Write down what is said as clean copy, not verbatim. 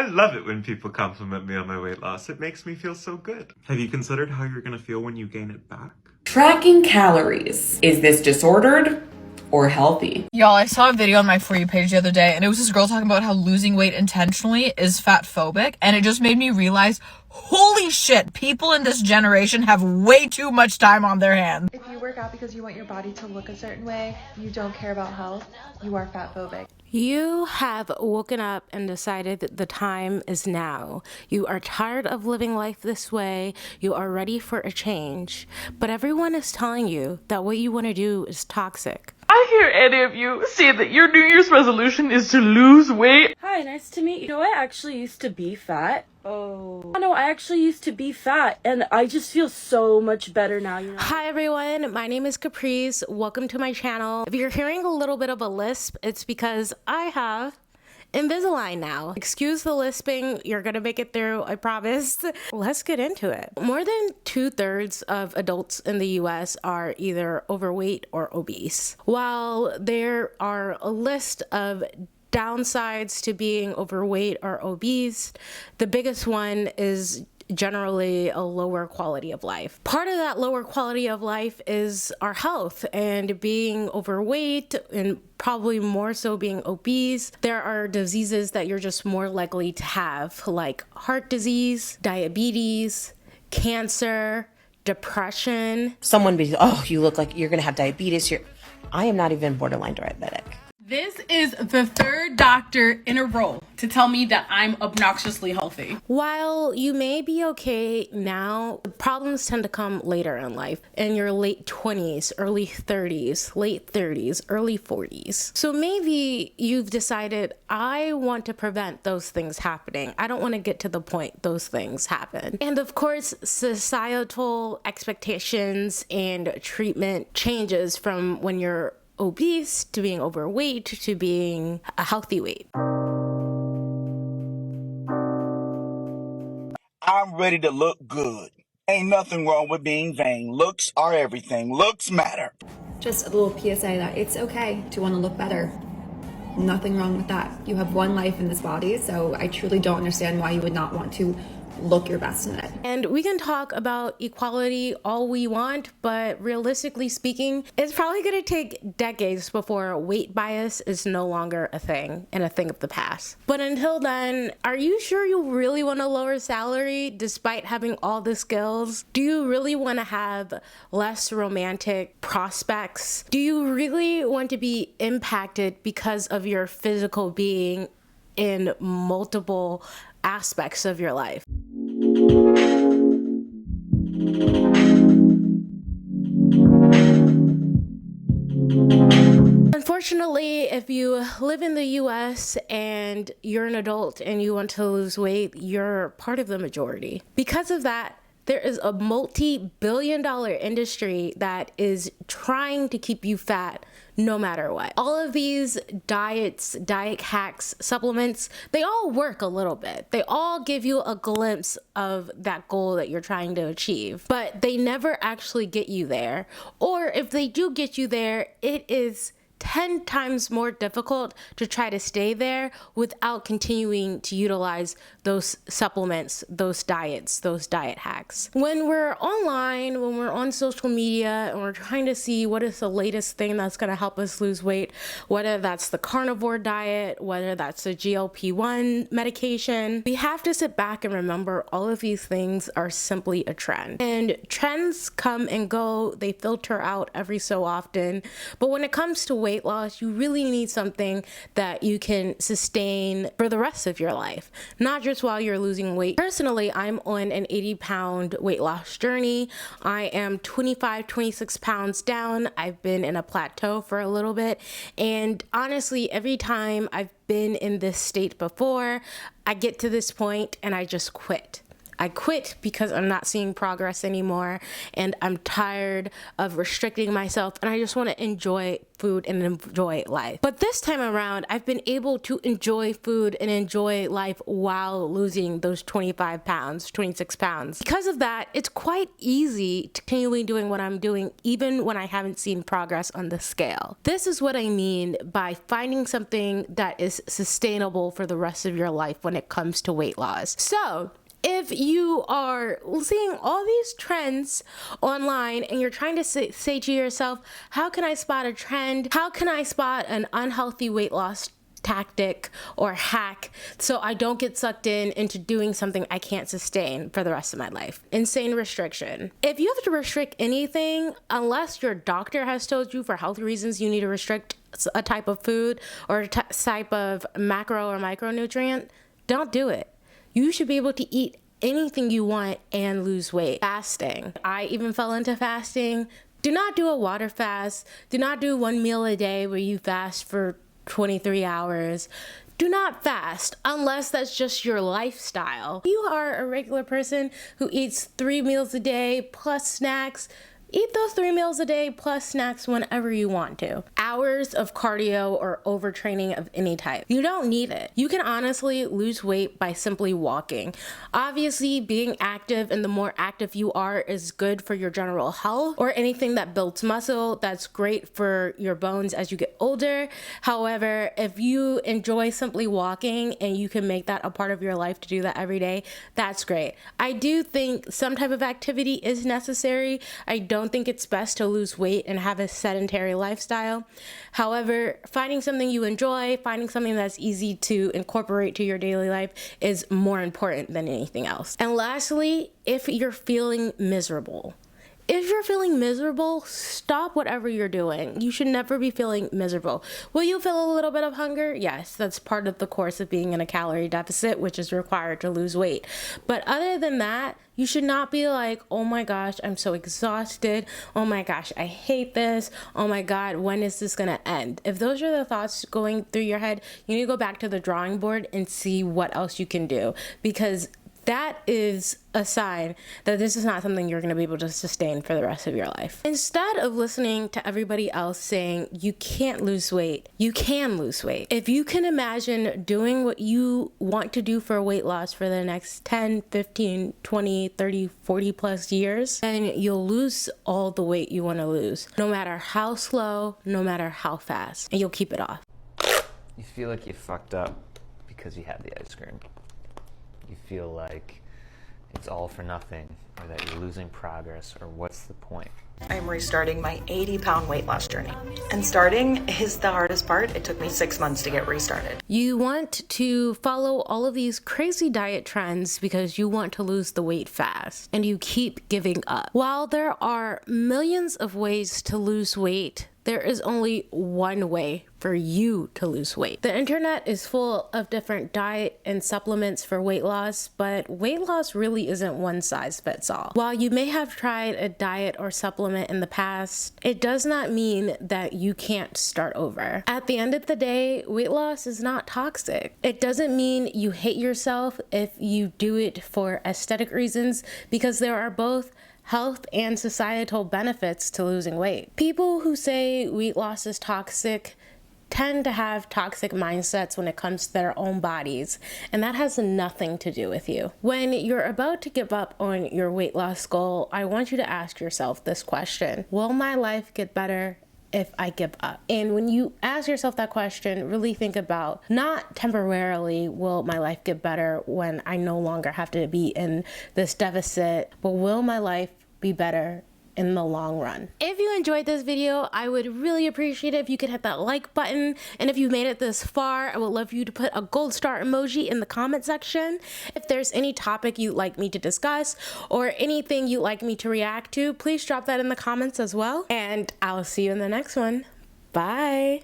I love it when people compliment me on my weight loss. It makes me feel so good. Have you considered how you're gonna feel when you gain it back? Tracking calories. Is this disordered or healthy? Y'all, I saw a video on my For You page the other day, and it was this girl talking about how losing weight intentionally is fat phobic, and it just made me realize, holy shit, people in this generation have way too much time on their hands. If you work out because you want your body to look a certain way, you don't care about health, you are fat phobic. You have woken up and decided that the time is now. You are tired of living life this way. You are ready for a change. But everyone is telling you that what you want to do is toxic. I hear any of you say that your New Year's resolution is to lose weight. Hi, nice to meet you. I actually used to be fat. Oh. No, I actually used to be fat, and I just feel so much better now, you know? Hi everyone, my name is Caprice. Welcome to my channel. If you're hearing a little bit of a lisp, it's because I have Invisalign now. Excuse the lisping, you're gonna make it through, I promise. Let's get into it. More than 2/3 of adults in the US are either overweight or obese. While there are a list of downsides to being overweight or obese, the biggest one is generally a lower quality of life. Part of that lower quality of life is our health, and being overweight and probably more so being obese, there are diseases that you're just more likely to have, like heart disease, diabetes, cancer, depression. Someone be, oh, you look like you're gonna have diabetes. I am not even borderline diabetic. This is the third doctor in a row to tell me that I'm obnoxiously healthy. While you may be okay now, the problems tend to come later in life, in your late 20s, early 30s, late 30s, early 40s. So maybe you've decided, I want to prevent those things happening. I don't want to get to the point those things happen. And of course, societal expectations and treatment changes from when you're obese to being overweight to being a healthy weight. I'm ready to look good. Ain't nothing wrong with being vain. Looks are everything. Looks matter. Just a little PSA that it's okay to want to look better. Nothing wrong with that. You have one life in this body, so I truly don't understand why you would not want to look your best in it. And we can talk about equality all we want, but realistically speaking, it's probably going to take decades before weight bias is no longer a thing and a thing of the past. But until then, are you sure you really want a lower salary despite having all the skills? Do you really want to have less romantic prospects? Do you really want to be impacted because of your physical being in multiple aspects of your life? Unfortunately, if you live in the US and you're an adult and you want to lose weight, you're part of the majority. Because of that, there is a multi-billion-dollar industry that is trying to keep you fat no matter what. All of these diets, diet hacks, supplements, they all work a little bit. They all give you a glimpse of that goal that you're trying to achieve, but they never actually get you there. Or if they do get you there, it is 10 times more difficult to try to stay there without continuing to utilize those supplements, those diets, those diet hacks. When we're online, when we're on social media and we're trying to see what is the latest thing that's going to help us lose weight, whether that's the carnivore diet, whether that's the GLP-1 medication, we have to sit back and remember all of these things are simply a trend. And trends come and go, they filter out every so often. But when it comes to weight loss, you really need something that you can sustain for the rest of your life, not just while you're losing weight. Personally, I'm on an 80-pound weight loss journey. I am 26 pounds down. I've been in a plateau for a little bit. And honestly, every time I've been in this state before, I get to this point and I just quit. I quit because I'm not seeing progress anymore, and I'm tired of restricting myself, and I just want to enjoy food and enjoy life. But this time around, I've been able to enjoy food and enjoy life while losing those 25 pounds, 26 pounds. Because of that, it's quite easy to continue doing what I'm doing even when I haven't seen progress on the scale. This is what I mean by finding something that is sustainable for the rest of your life when it comes to weight loss. So, if you are seeing all these trends online and you're trying to say to yourself, how can I spot a trend? How can I spot an unhealthy weight loss tactic or hack so I don't get sucked into doing something I can't sustain for the rest of my life? Insane restriction. If you have to restrict anything, unless your doctor has told you for health reasons you need to restrict a type of food or a type of macro or micronutrient, don't do it. You should be able to eat anything you want and lose weight. Fasting. I even fell into fasting. Do not do a water fast. Do not do 1 meal a day where you fast for 23 hours. Do not fast unless that's just your lifestyle. If you are a regular person who eats 3 meals a day plus snacks, eat those 3 meals a day plus snacks whenever you want to. Hours of cardio or overtraining of any type. You don't need it. You can honestly lose weight by simply walking. Obviously, being active and the more active you are is good for your general health or anything that builds muscle. That's great for your bones as you get older. However, if you enjoy simply walking and you can make that a part of your life to do that every day, that's great. I do think some type of activity is necessary. I don't think it's best to lose weight and have a sedentary lifestyle. However, finding something you enjoy, finding something that's easy to incorporate to your daily life is more important than anything else. And lastly, if you're feeling miserable. If you're feeling miserable, stop whatever you're doing. You should never be feeling miserable. Will you feel a little bit of hunger? Yes, that's part of the course of being in a calorie deficit, which is required to lose weight. But other than that, you should not be like, oh my gosh, I'm so exhausted. Oh my gosh, I hate this. Oh my God, when is this gonna end? If those are the thoughts going through your head, you need to go back to the drawing board and see what else you can do, because that is a sign that this is not something you're going to be able to sustain for the rest of your life. Instead of listening to everybody else saying you can't lose weight, you can lose weight. If you can imagine doing what you want to do for weight loss for the next 10, 15, 20, 30, 40 plus years, then you'll lose all the weight you want to lose, no matter how slow, no matter how fast, and you'll keep it off. You feel like you fucked up because you had the ice cream. You feel like it's all for nothing, or that you're losing progress, or what's the point? I'm restarting my 80-pound weight loss journey. And starting is the hardest part. It took me 6 months to get restarted. You want to follow all of these crazy diet trends because you want to lose the weight fast, and you keep giving up. While there are millions of ways to lose weight, there is only one way for you to lose weight. The internet is full of different diet and supplements for weight loss, but weight loss really isn't one size fits all. While you may have tried a diet or supplement in the past, it does not mean that you can't start over. At the end of the day, weight loss is not toxic. It doesn't mean you hate yourself if you do it for aesthetic reasons, because there are both health and societal benefits to losing weight. People who say weight loss is toxic tend to have toxic mindsets when it comes to their own bodies, and that has nothing to do with you. When you're about to give up on your weight loss goal, I want you to ask yourself this question: will my life get better if I give up? And when you ask yourself that question, really think about, not temporarily will my life get better when I no longer have to be in this deficit, but will my life be better in the long run? If you enjoyed this video, I would really appreciate it if you could hit that like button. And if you made it this far, I would love you to put a gold star emoji in the comment section. If there's any topic you'd like me to discuss or anything you'd like me to react to, please drop that in the comments as well. And I'll see you in the next one. Bye.